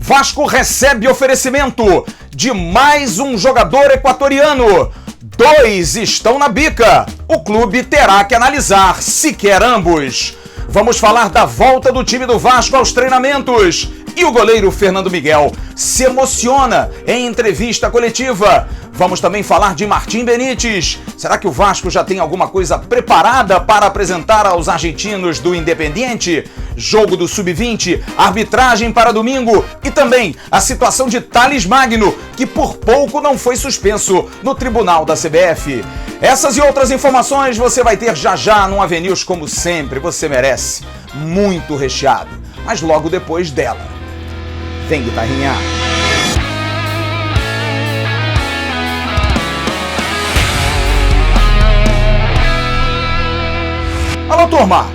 Vasco recebe oferecimento de mais um jogador equatoriano. 2 estão na bica. O clube terá que analisar se quer ambos. Vamos falar da volta do time do Vasco aos treinamentos. E o goleiro Fernando Miguel se emociona em entrevista coletiva. Vamos também falar de Martim Benítez. Será que o Vasco já tem alguma coisa preparada para apresentar aos argentinos do Independiente? Jogo do Sub-20, arbitragem para domingo e também a situação de Thales Magno, que por pouco não foi suspenso no tribunal da CBF. Essas e outras informações você vai ter já no AVNews, como sempre, você merece. Muito recheado, mas logo depois dela. Vem, guitarrinha! Alô, turma!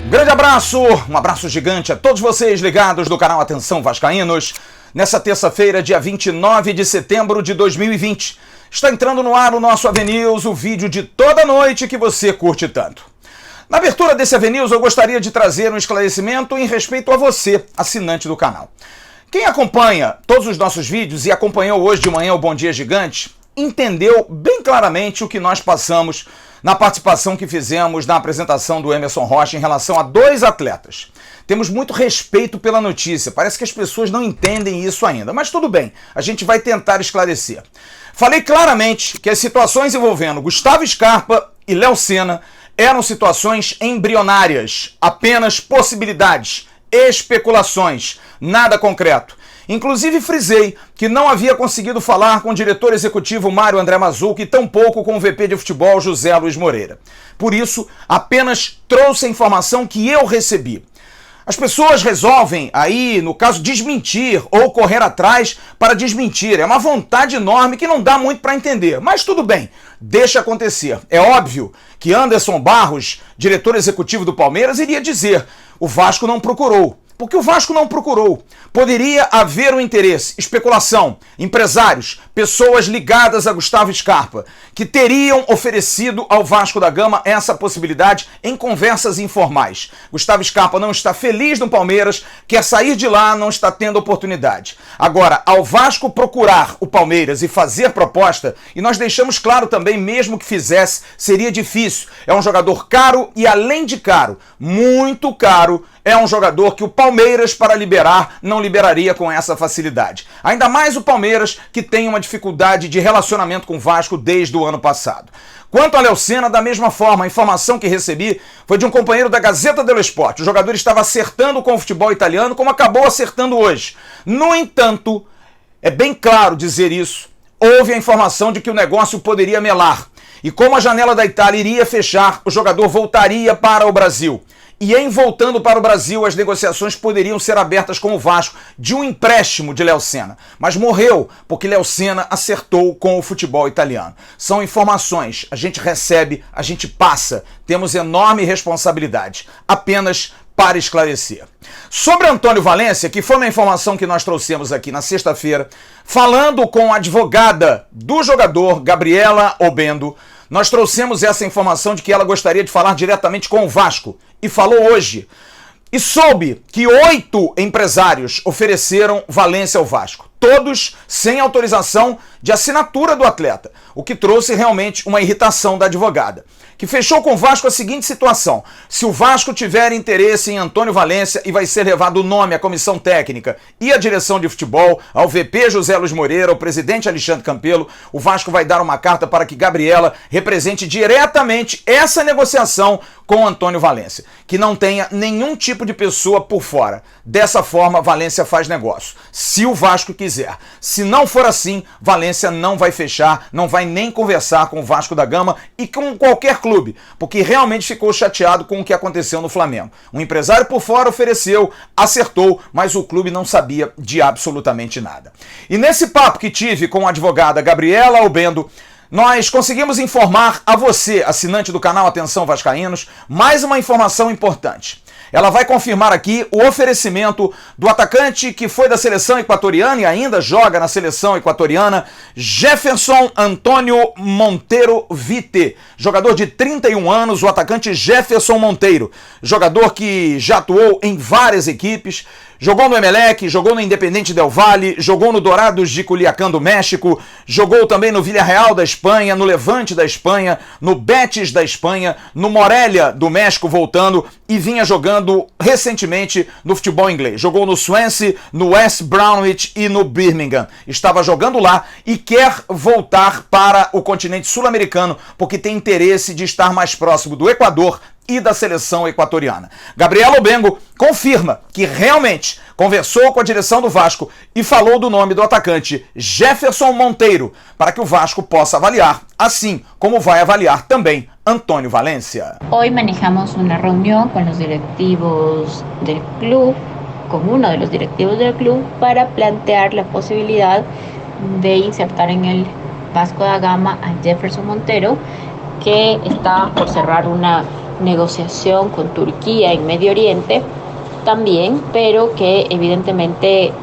Grande abraço, um abraço gigante a todos vocês ligados do canal Atenção Vascaínos. Nessa terça-feira, dia 29 de setembro de 2020, está entrando no ar o nosso AVNews, o vídeo de toda noite que você curte tanto. Na abertura desse AVNews, eu gostaria de trazer um esclarecimento em respeito a você, assinante do canal. Quem acompanha todos os nossos vídeos e acompanhou hoje de manhã o Bom Dia Gigante, entendeu bem claramente o que nós passamos na participação que fizemos na apresentação do Emerson Rocha em relação a 2 atletas. Temos muito respeito pela notícia, parece que as pessoas não entendem isso ainda, mas tudo bem, a gente vai tentar esclarecer. Falei claramente que as situações envolvendo Gustavo Scarpa e Léo Senna eram situações embrionárias, apenas possibilidades, especulações, nada concreto. Inclusive frisei que não havia conseguido falar com o diretor executivo Mário André Mazzucchi e tampouco com o VP de futebol José Luiz Moreira. Por isso, apenas trouxe a informação que eu recebi. As pessoas resolvem aí, no caso, desmentir ou correr atrás para desmentir. É uma vontade enorme que não dá muito para entender, mas tudo bem, deixa acontecer. É óbvio que Anderson Barros, diretor executivo do Palmeiras, iria dizer: o Vasco não procurou. Porque o Vasco não procurou. Poderia haver um interesse, especulação, empresários, pessoas ligadas a Gustavo Scarpa, que teriam oferecido ao Vasco da Gama essa possibilidade em conversas informais. Gustavo Scarpa não está feliz no Palmeiras, quer sair de lá, não está tendo oportunidade. Agora, ao Vasco procurar o Palmeiras e fazer proposta, e nós deixamos claro também, mesmo que fizesse, seria difícil. É um jogador caro e, além de caro, muito caro, é um jogador que o Palmeiras, para liberar, não liberaria com essa facilidade. Ainda mais o Palmeiras, que tem uma dificuldade de relacionamento com o Vasco desde o ano passado. Quanto a Léo Senna, da mesma forma, a informação que recebi foi de um companheiro da Gazeta dello Sport. O jogador estava acertando com o futebol italiano, como acabou acertando hoje. No entanto, é bem claro dizer isso, houve a informação de que o negócio poderia melar. E como a janela da Itália iria fechar, o jogador voltaria para o Brasil. E em voltando para o Brasil, as negociações poderiam ser abertas com o Vasco de um empréstimo de Léo Senna. Mas morreu porque Léo Senna acertou com o futebol italiano. São informações, a gente recebe, a gente passa, temos enorme responsabilidade. Apenas para esclarecer. Sobre Antônio Valência, que foi uma informação que nós trouxemos aqui na sexta-feira, falando com a advogada do jogador, Gabriela Obendo, nós trouxemos essa informação de que ela gostaria de falar diretamente com o Vasco. E falou hoje. E soube que 8 empresários ofereceram Valência ao Vasco. Todos sem autorização de assinatura do atleta. O que trouxe realmente uma irritação da advogada, que fechou com o Vasco a seguinte situação: se o Vasco tiver interesse em Antônio Valência e vai ser levado o nome à comissão técnica e à direção de futebol, ao VP José Luiz Moreira, ao presidente Alexandre Campelo, o Vasco vai dar uma carta para que Gabriela represente diretamente essa negociação com Antônio Valência, que não tenha nenhum tipo de pessoa por fora. Dessa forma, Valência faz negócio, se o Vasco quiser. Se não for assim, Valência não vai fechar, não vai nem conversar com o Vasco da Gama e com qualquer clube, porque realmente ficou chateado com o que aconteceu no Flamengo. Um empresário por fora ofereceu, acertou, mas o clube não sabia de absolutamente nada. E nesse papo que tive com a advogada Gabriela Obendo, nós conseguimos informar a você, assinante do canal Atenção Vascaínos, mais uma informação importante. Ela vai confirmar aqui o oferecimento do atacante que foi da seleção equatoriana e ainda joga na seleção equatoriana, Jefferson Antônio Monteiro Vite, jogador de 31 anos, o atacante Jefferson Monteiro, jogador que já atuou em várias equipes, Jogou no Emelec, jogou no Independiente del Valle, jogou no Dorados de Culiacán do México, jogou também no Villarreal da Espanha, no Levante da Espanha, no Betis da Espanha, no Morelia do México voltando e vinha jogando recentemente no futebol inglês. Jogou no Swansea, no West Bromwich e no Birmingham. Estava jogando lá e quer voltar para o continente sul-americano porque tem interesse de estar mais próximo do Equador e da seleção equatoriana. Gabriel Obengo confirma que realmente conversou com a direção do Vasco e falou do nome do atacante Jefferson Monteiro para que o Vasco possa avaliar, assim como vai avaliar também Antônio Valencia. Hoy manejamos una reunión con los directivos del club, con uno de los directivos del club, para plantear la posibilidad de insertar en el Vasco da Gama a Jefferson Montero, que está por cerrar una negociación con Turquía en Medio Oriente también, pero que evidentemente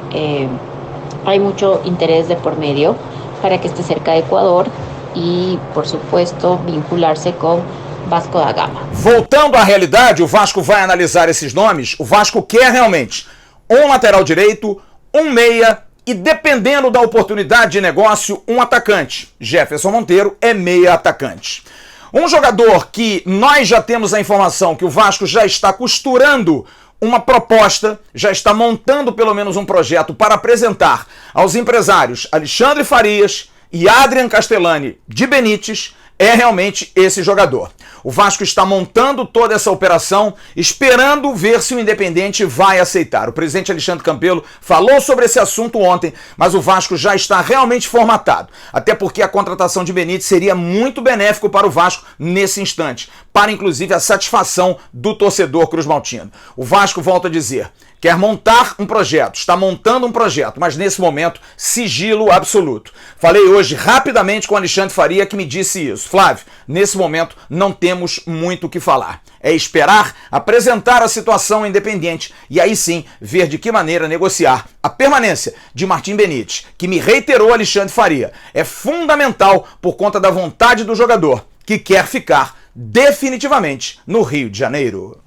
hay mucho interés de por medio para que esté cerca de Ecuador e, por supuesto, vincular-se com Vasco da Gama. Voltando à realidade, o Vasco vai analisar esses nomes. O Vasco quer realmente um lateral direito, um meia e, dependendo da oportunidade de negócio, um atacante. Jefferson Monteiro é meia atacante. Um jogador que nós já temos a informação que o Vasco já está costurando uma proposta, já está montando pelo menos um projeto para apresentar aos empresários Alexandre Farias e Adrian Castellani de Benítez, é realmente esse jogador. O Vasco está montando toda essa operação, esperando ver se o Independente vai aceitar. O presidente Alexandre Campelo falou sobre esse assunto ontem, mas o Vasco já está realmente formatado. Até porque a contratação de Benítez seria muito benéfico para o Vasco nesse instante, para inclusive a satisfação do torcedor cruzmaltino. O Vasco, volta a dizer, quer montar um projeto, está montando um projeto, mas nesse momento, sigilo absoluto. Falei hoje rapidamente com o Alexandre Faria, que me disse isso. Flávio, nesse momento não temos muito o que falar. É esperar apresentar a situação independente e aí sim ver de que maneira negociar a permanência de Martim Benítez, que me reiterou Alexandre Faria. É fundamental por conta da vontade do jogador, que quer ficar definitivamente no Rio de Janeiro.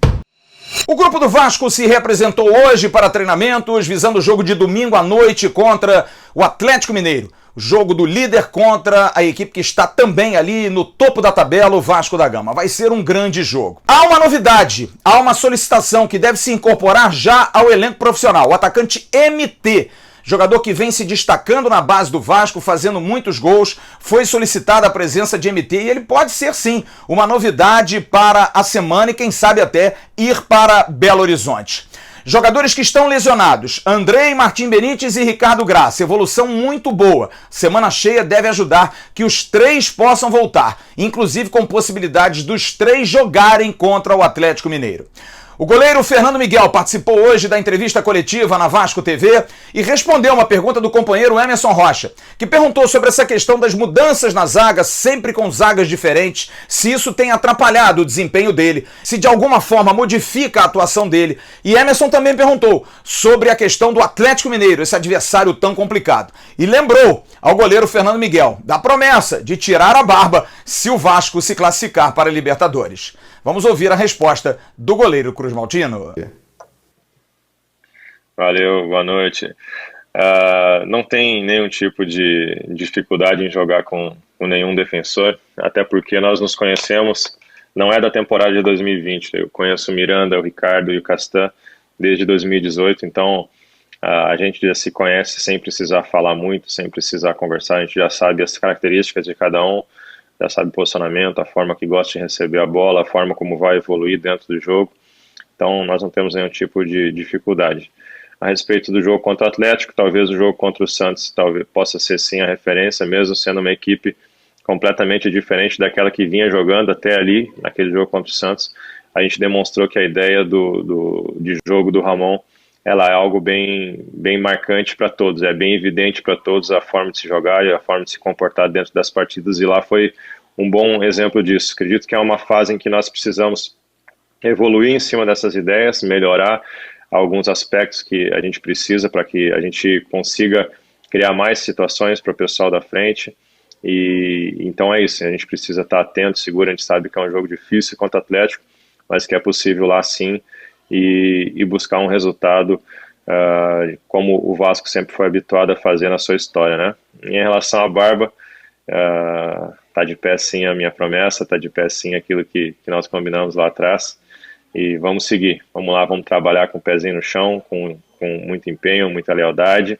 O grupo do Vasco se reapresentou hoje para treinamentos, visando o jogo de domingo à noite contra o Atlético Mineiro. O jogo do líder contra a equipe que está também ali no topo da tabela, o Vasco da Gama. Vai ser um grande jogo. Há uma novidade, há uma solicitação que deve se incorporar já ao elenco profissional. O atacante MT, jogador que vem se destacando na base do Vasco, fazendo muitos gols, foi solicitada a presença de MT e ele pode ser sim uma novidade para a semana e quem sabe até ir para Belo Horizonte. Jogadores que estão lesionados, Andrei, Martim Benítez e Ricardo Graça, evolução muito boa. Semana cheia deve ajudar que os três possam voltar, inclusive com possibilidades dos três jogarem contra o Atlético Mineiro. O goleiro Fernando Miguel participou hoje da entrevista coletiva na Vasco TV e respondeu uma pergunta do companheiro Emerson Rocha, que perguntou sobre essa questão das mudanças na zaga, sempre com zagas diferentes, se isso tem atrapalhado o desempenho dele, se de alguma forma modifica a atuação dele. E Emerson também perguntou sobre a questão do Atlético Mineiro, esse adversário tão complicado. E lembrou ao goleiro Fernando Miguel da promessa de tirar a barba se o Vasco se classificar para a Libertadores. Vamos ouvir a resposta do goleiro cruzmaltino. Valeu, boa noite. Não tem nenhum tipo de dificuldade em jogar com nenhum defensor, até porque nós nos conhecemos, não é da temporada de 2020, eu conheço o Miranda, o Ricardo e o Castan desde 2018, então a gente já se conhece sem precisar falar muito, sem precisar conversar, a gente já sabe as características de cada um, já sabe o posicionamento, a forma que gosta de receber a bola, a forma como vai evoluir dentro do jogo. Então nós não temos nenhum tipo de dificuldade. A respeito do jogo contra o Atlético, talvez o jogo contra o Santos talvez possa ser sim a referência, mesmo sendo uma equipe completamente diferente daquela que vinha jogando até ali, naquele jogo contra o Santos. A gente demonstrou que a ideia de jogo do Ramon, ela é algo bem marcante para todos, é bem evidente para todos a forma de se jogar e a forma de se comportar dentro das partidas, e lá foi um bom exemplo disso. Acredito que é uma fase em que nós precisamos evoluir em cima dessas ideias, melhorar alguns aspectos que a gente precisa para que a gente consiga criar mais situações para o pessoal da frente, e então é isso, a gente precisa estar atento, seguro, a gente sabe que é um jogo difícil contra o Atlético, mas que é possível lá sim, e buscar um resultado como o Vasco sempre foi habituado a fazer na sua história, né? Em relação à barba, tá de pé sim a minha promessa, tá de pé sim aquilo que nós combinamos lá atrás, e vamos seguir, vamos lá, vamos trabalhar com o pezinho no chão, com muito empenho, muita lealdade,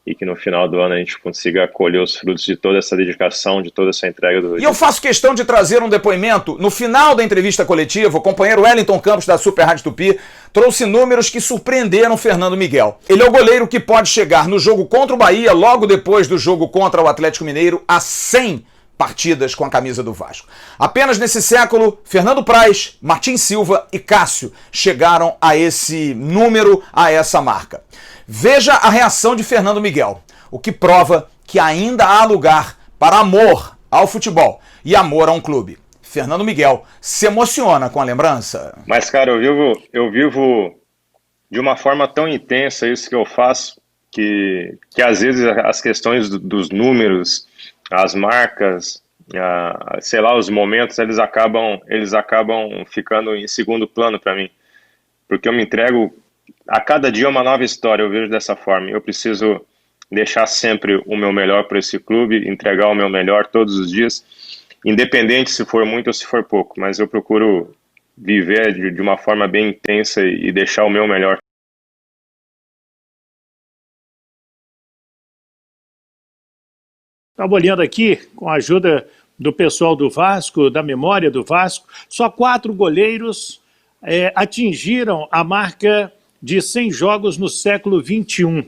e que no final do ano a gente consiga colher os frutos de toda essa dedicação, de toda essa entrega do... E eu faço questão de trazer um depoimento. No final da entrevista coletiva, o companheiro Wellington Campos, da Super Rádio Tupi, trouxe números que surpreenderam Fernando Miguel. Ele é o goleiro que pode chegar no jogo contra o Bahia, logo depois do jogo contra o Atlético Mineiro, a 100 partidas com a camisa do Vasco. Apenas nesse século, Fernando Praz, Martim Silva e Cássio chegaram a esse número, a essa marca. Veja a reação de Fernando Miguel, o que prova que ainda há lugar para amor ao futebol e amor a um clube. Fernando Miguel se emociona com a lembrança. Mas, cara, eu vivo de uma forma tão intensa isso que eu faço, que às vezes as questões dos números, as marcas, sei lá, os momentos, eles acabam ficando em segundo plano para mim, porque eu me entrego a cada dia uma nova história, eu vejo dessa forma. Eu preciso deixar sempre o meu melhor para esse clube, entregar o meu melhor todos os dias, independente se for muito ou se for pouco, mas eu procuro viver de uma forma bem intensa e deixar o meu melhor. Estava olhando aqui, com a ajuda do pessoal do Vasco, da memória do Vasco, só 4 goleiros atingiram a marca de 100 jogos no século XXI.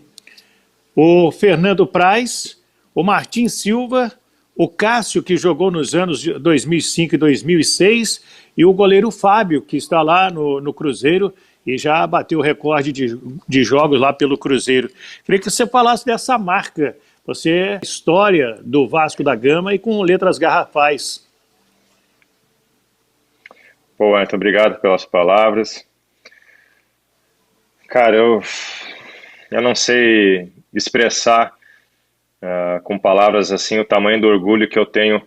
O Fernando Praz, o Martim Silva, o Cássio, que jogou nos anos de 2005 e 2006, e o goleiro Fábio, que está lá no Cruzeiro e já bateu o recorde de jogos lá pelo Cruzeiro. Queria que você falasse dessa marca. Você é história do Vasco da Gama e com letras garrafais. Pô, Wellington, obrigado pelas palavras. Cara, eu não sei expressar com palavras assim o tamanho do orgulho que eu tenho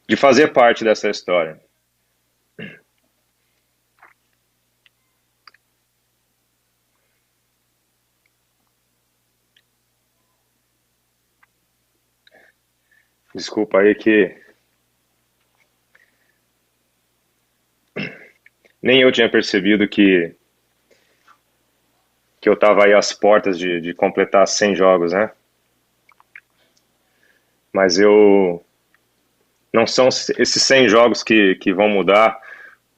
de fazer parte dessa história. Desculpa aí que nem eu tinha percebido que eu estava aí às portas de completar 100 jogos, né? Mas não são esses 100 jogos que vão mudar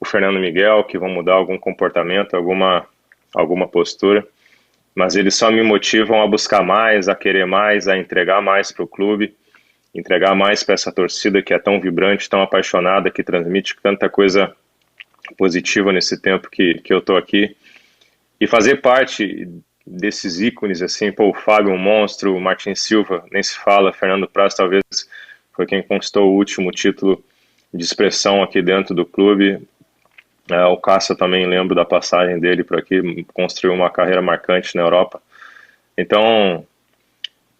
o Fernando Miguel, que vão mudar algum comportamento, alguma postura, mas eles só me motivam a buscar mais, a querer mais, a entregar mais para o clube, entregar mais para essa torcida que é tão vibrante, tão apaixonada, que transmite tanta coisa positiva nesse tempo que eu tô aqui, e fazer parte desses ícones, assim, pô, o Fábio, um monstro, o Martim Silva, nem se fala, Fernando Praz talvez foi quem conquistou o último título de expressão aqui dentro do clube, o Cássio também lembro da passagem dele por aqui, construiu uma carreira marcante na Europa. Então,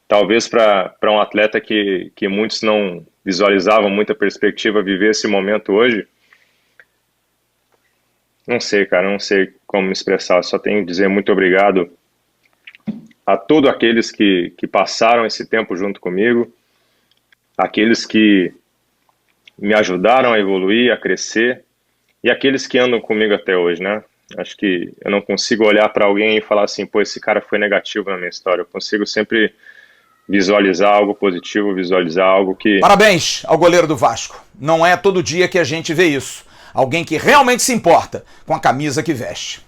talvez para um atleta que muitos não visualizavam muita perspectiva viver esse momento hoje, não sei, cara, não sei como me expressar, só tenho que dizer muito obrigado a todos aqueles que passaram esse tempo junto comigo, aqueles que me ajudaram a evoluir, a crescer, e aqueles que andam comigo até hoje, né? Acho que eu não consigo olhar para alguém e falar assim, pô, esse cara foi negativo na minha história, eu consigo sempre visualizar algo positivo, visualizar algo que... Parabéns ao goleiro do Vasco. Não é todo dia que a gente vê isso. Alguém que realmente se importa com a camisa que veste.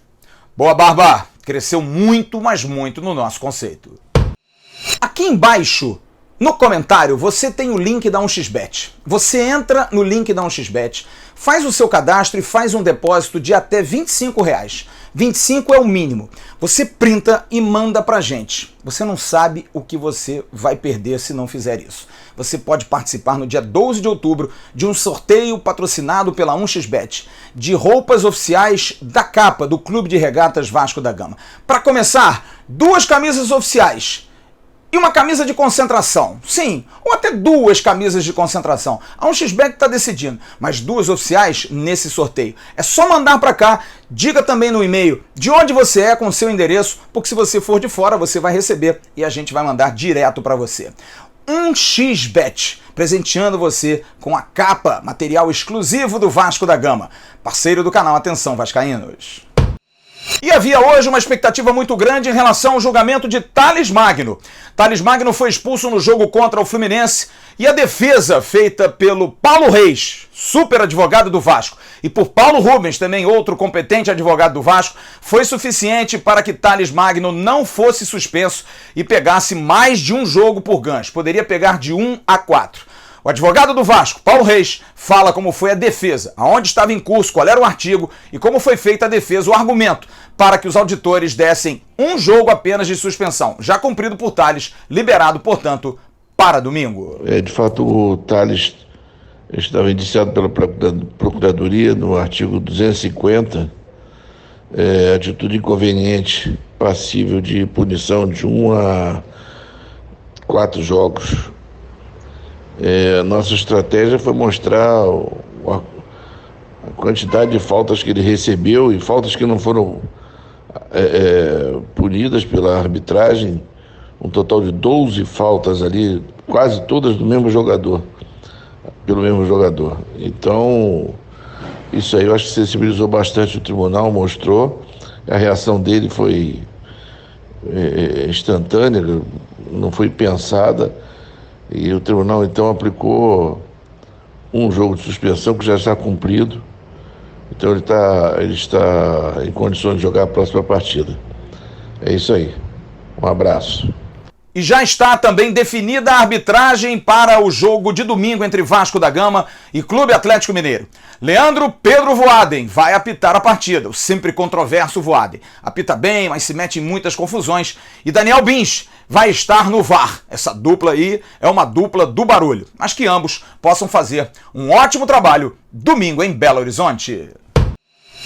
Boa, Barba! Cresceu muito, mas muito no nosso conceito. Aqui embaixo, no comentário, você tem o link da 1xBet. Você entra no link da 1xBet, faz o seu cadastro e faz um depósito de até R$25. 25 é o mínimo. Você printa e manda pra gente. Você não sabe o que você vai perder se não fizer isso. Você pode participar no dia 12 de outubro de um sorteio patrocinado pela 1xBet de roupas oficiais da capa do Clube de Regatas Vasco da Gama. Para começar, 2 camisas oficiais e E uma camisa de concentração. Sim, ou até 2 camisas de concentração. A 1xBet está decidindo, mas 2 oficiais nesse sorteio. É só mandar para cá, diga também no e-mail de onde você é com o seu endereço, porque se você for de fora você vai receber e a gente vai mandar direto para você. 1xBet, presenteando você com a capa, material exclusivo do Vasco da Gama, parceiro do canal Atenção Vascaínos. E havia hoje uma expectativa muito grande em relação ao julgamento de Thales Magno. Thales Magno foi expulso no jogo contra o Fluminense e a defesa feita pelo Paulo Reis, super advogado do Vasco, e por Paulo Rubens, também outro competente advogado do Vasco, foi suficiente para que Thales Magno não fosse suspenso e pegasse mais de um jogo por gancho. Poderia pegar de 1 a 4. O advogado do Vasco, Paulo Reis, fala como foi a defesa, aonde estava em curso, qual era o artigo e como foi feita a defesa, o argumento para que os auditores dessem um jogo apenas de suspensão, já cumprido por Thales, liberado, portanto, para domingo. De fato, o Thales estava indiciado pela Procuradoria no artigo 250, atitude inconveniente, passível de punição de 1 a 4 jogos. Nossa estratégia foi mostrar a quantidade de faltas que ele recebeu e faltas que não foram punidas pela arbitragem, um total de 12 faltas ali, quase todas do mesmo jogador, pelo mesmo jogador. Então, isso aí eu acho que sensibilizou bastante o tribunal, mostrou, a reação dele foi instantânea, não foi pensada. E o tribunal, então, aplicou um jogo de suspensão que já está cumprido. Então, ele está em condições de jogar a próxima partida. É isso aí. Um abraço. E já está também definida a arbitragem para o jogo de domingo entre Vasco da Gama e Clube Atlético Mineiro. Leandro Pedro Voaden vai apitar a partida, o sempre controverso Voaden. Apita bem, mas se mete em muitas confusões. E Daniel Bins vai estar no VAR. Essa dupla aí é uma dupla do barulho, mas que ambos possam fazer um ótimo trabalho domingo em Belo Horizonte.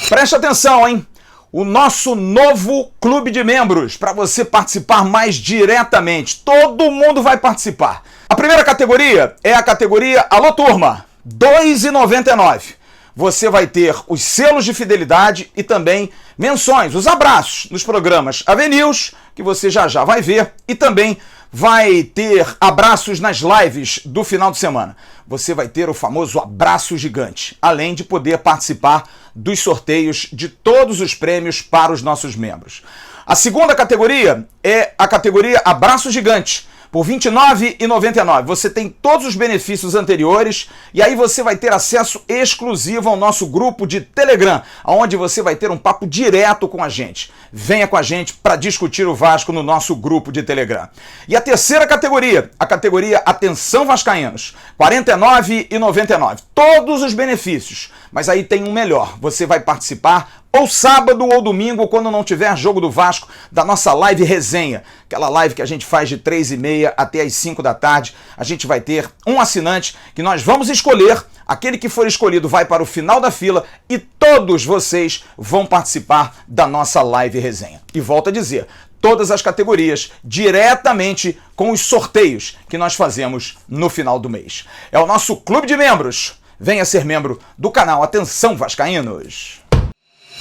Preste atenção, hein? O nosso novo clube de membros, para você participar mais diretamente. Todo mundo vai participar. A primeira categoria é a categoria Alô Turma, R$ 2,99. Você vai ter os selos de fidelidade e também menções, os abraços nos programas AVNews, que você já vai ver, e também vai ter abraços nas lives do final de semana. Você vai ter o famoso abraço gigante, além de poder participar dos sorteios de todos os prêmios para os nossos membros. A segunda categoria é a categoria Abraço Gigante. Por R$ 29,99 você tem todos os benefícios anteriores e aí você vai ter acesso exclusivo ao nosso grupo de Telegram, onde você vai ter um papo direto com a gente. Venha com a gente para discutir o Vasco no nosso grupo de Telegram. E a terceira categoria, a categoria Atenção Vascaínos, R$ 49,99. Todos os benefícios, mas aí tem um melhor, você vai participar ou sábado ou domingo, quando não tiver jogo do Vasco, da nossa live resenha. Aquela live que a gente faz de 3h30 até as 5 da tarde. A gente vai ter um assinante que nós vamos escolher. Aquele que for escolhido vai para o final da fila e todos vocês vão participar da nossa live resenha. E volto a dizer, todas as categorias diretamente com os sorteios que nós fazemos no final do mês. É o nosso clube de membros. Venha ser membro do canal Atenção Vascaínos.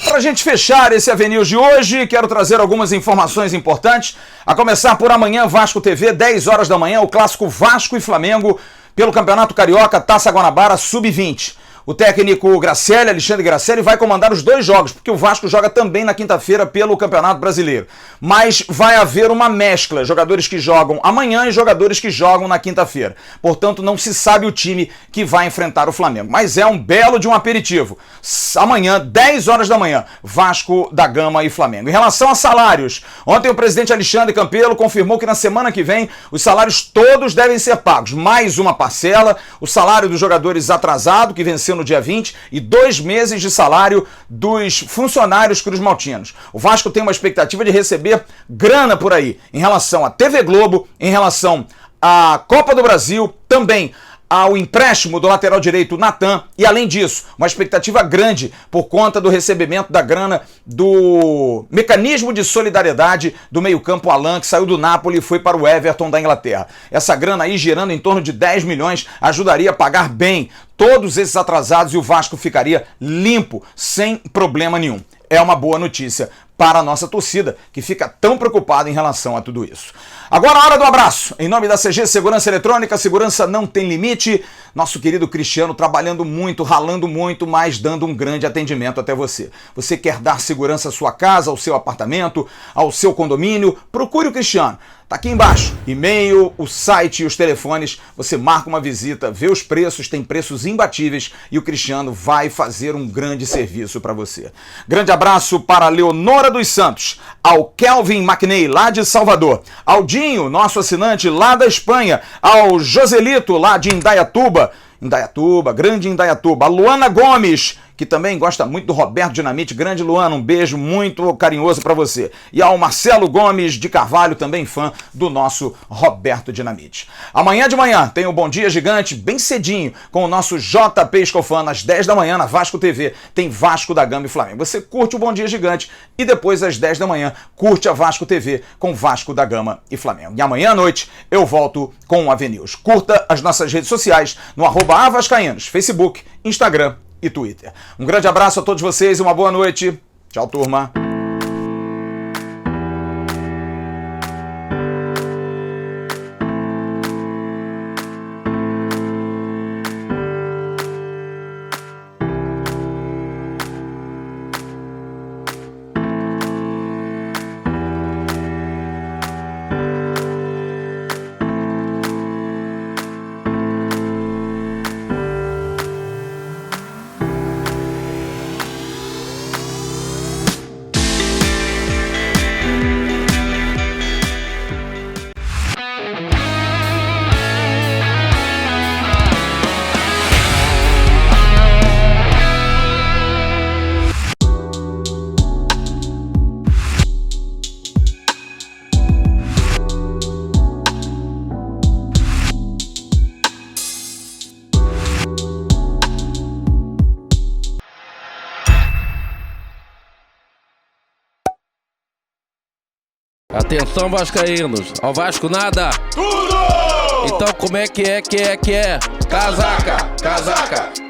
Para a gente fechar esse AVNews de hoje, quero trazer algumas informações importantes. A começar por amanhã, Vasco TV, 10 horas da manhã, o clássico Vasco e Flamengo pelo Campeonato Carioca, Taça Guanabara, Sub-20. O técnico Gracelli, Alexandre Gracelli, vai comandar os 2 jogos, porque o Vasco joga também na quinta-feira pelo Campeonato Brasileiro. Mas vai haver uma mescla, jogadores que jogam amanhã e jogadores que jogam na quinta-feira. Portanto, não se sabe o time que vai enfrentar o Flamengo. Mas é um belo de um aperitivo. Amanhã, 10 horas da manhã, Vasco da Gama e Flamengo. Em relação a salários, ontem o presidente Alexandre Campelo confirmou que na semana que vem os salários todos devem ser pagos. Mais uma parcela, o salário dos jogadores atrasado, que venceu no dia 20, e 2 meses de salário dos funcionários cruzmaltinos. O Vasco tem uma expectativa de receber grana por aí, em relação à TV Globo, em relação à Copa do Brasil, também ao empréstimo do lateral direito Natan e, além disso, uma expectativa grande por conta do recebimento da grana do mecanismo de solidariedade do meio-campo Alan, que saiu do Napoli e foi para o Everton da Inglaterra. Essa grana aí, girando em torno de 10 milhões, ajudaria a pagar bem todos esses atrasados e o Vasco ficaria limpo, sem problema nenhum. É uma boa notícia para a nossa torcida, que fica tão preocupada em relação a tudo isso. Agora a hora do abraço. Em nome da CG Segurança Eletrônica, segurança não tem limite. Nosso querido Cristiano trabalhando muito, ralando muito, mas dando um grande atendimento até você. Você quer dar segurança à sua casa, ao seu apartamento, ao seu condomínio? Procure o Cristiano. Tá aqui embaixo, e-mail, o site e os telefones, você marca uma visita, vê os preços, tem preços imbatíveis e o Cristiano vai fazer um grande serviço para você. Grande abraço para a Leonora dos Santos, ao Kelvin McNey, lá de Salvador, ao Dinho, nosso assinante lá da Espanha, ao Joselito, lá de Indaiatuba, grande Indaiatuba, a Luana Gomes, que também gosta muito do Roberto Dinamite. Grande Luana, um beijo muito carinhoso para você. E ao Marcelo Gomes de Carvalho, também fã do nosso Roberto Dinamite. Amanhã de manhã tem o Bom Dia Gigante, bem cedinho, com o nosso JP Escofano, às 10 da manhã na Vasco TV. Tem Vasco da Gama e Flamengo. Você curte o Bom Dia Gigante e depois às 10 da manhã curte a Vasco TV com Vasco da Gama e Flamengo. E amanhã à noite eu volto com o AVNews. Curta as nossas redes sociais no @avascaínos, Facebook, Instagram e Twitter. Um grande abraço a todos vocês e uma boa noite. Tchau, turma. Atenção, vascaínos, ao Vasco nada! Tudo! Então como é que é? Casaca!